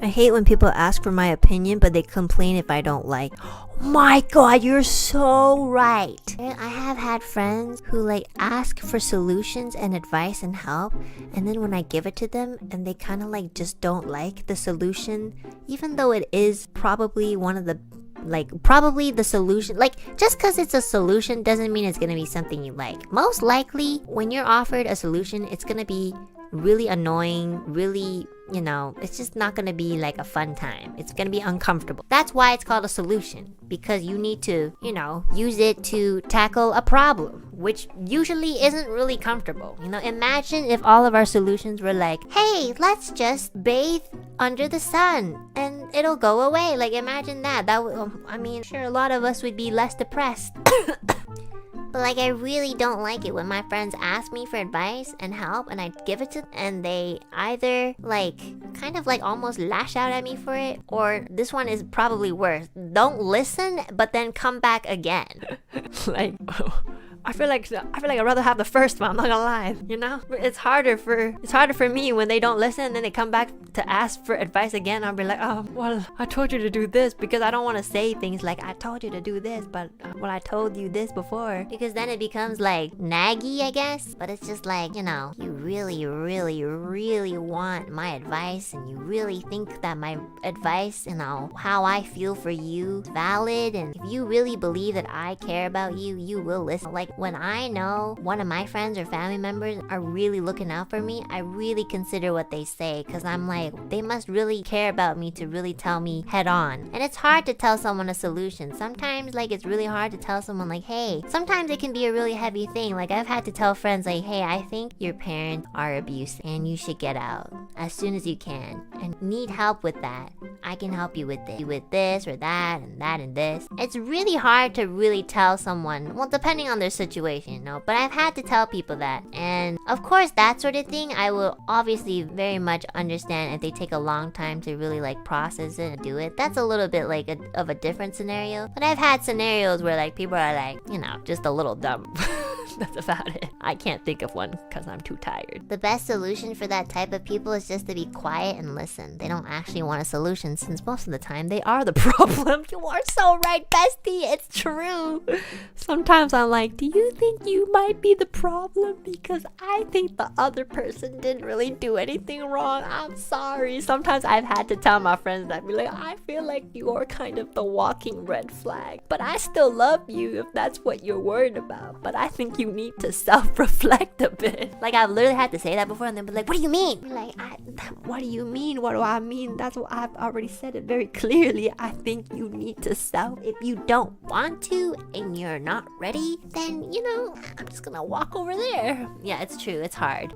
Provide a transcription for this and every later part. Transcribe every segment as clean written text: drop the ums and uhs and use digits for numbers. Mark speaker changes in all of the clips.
Speaker 1: I hate when people ask for my opinion, but they complain if I don't like. My god, you're so right. I have had friends who like ask for solutions and advice and help, and then when I give it to them and they kind of like just don't like the solution, even though it is probably one of the probably the solution, like just because it's a solution doesn't mean it's gonna be something you like. Most likely when you're offered a solution, it's gonna be really annoying, really, you know, it's just not gonna be like a fun time. It's gonna be uncomfortable. That's why it's called a solution, because you need to, you know, use it to tackle a problem, which usually isn't really comfortable. You know, imagine if all of our solutions were like, hey, let's just bathe under the sun and it'll go away. Like, imagine that. That would, I mean, sure, a lot of us would be less depressed. But like, I really don't like it when my friends ask me for advice and help and I give it to them and they either like kind of like almost lash out at me for it, or this one is probably worse, don't listen but then come back again. Like, I feel like I'd rather have the first one, I'm not gonna lie. You know? It's harder for me when they don't listen and then they come back to ask for advice again. I'll be like, oh, well, I told you to do this, because I don't want to say things like, I told you to do this, but well, I told you this before. Because then it becomes like naggy, I guess. But it's just like, you know, you really, really, really want my advice and you really think that my advice, you know, how I feel for you is valid, and if you really believe that I care about you, you will listen. Like, when I know one of my friends or family members are really looking out for me, I really consider what they say, because I'm like, they must really care about me to really tell me head on. And it's hard to tell someone a solution. Sometimes, like, it's really hard to tell someone like, hey, sometimes it can be a really heavy thing. Like, I've had to tell friends like, hey, I think your parents are abusive and you should get out as soon as you can and need help with that. I can help you with this or that and that and this. It's really hard to really tell someone, well, depending on their situation, you know, but I've had to tell people that. And of course, that sort of thing I will obviously very much understand if they take a long time to really like process it and do it. That's a little bit like of a different scenario. But I've had scenarios where like people are like, you know, just a little dumb. That's about it. I can't think of one because I'm too tired. The best solution for that type of people is just to be quiet and listen. They don't actually want a solution, since most of the time they are the problem. You are so right, bestie. It's true. Sometimes I'm like, do you think you might be the problem? Because I think the other person didn't really do anything wrong. I'm sorry. Sometimes I've had to tell my friends that, be like, I feel like you're kind of the walking red flag, but I still love you if that's what you're worried about. But I think you need to self-reflect a bit. Like, I've literally had to say that before, and then be like, what do you mean? Like, what do you mean? What do I mean? That's what I've already said it very clearly. I think you need to self. If you don't want to and you're not ready, then, you know, I'm just gonna walk over there. Yeah, it's true. It's hard.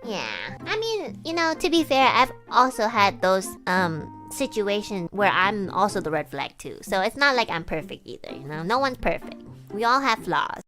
Speaker 1: Yeah. I mean, you know, to be fair, I've also had those situations where I'm also the red flag too. So it's not like I'm perfect either, you know? No one's perfect. We all have flaws.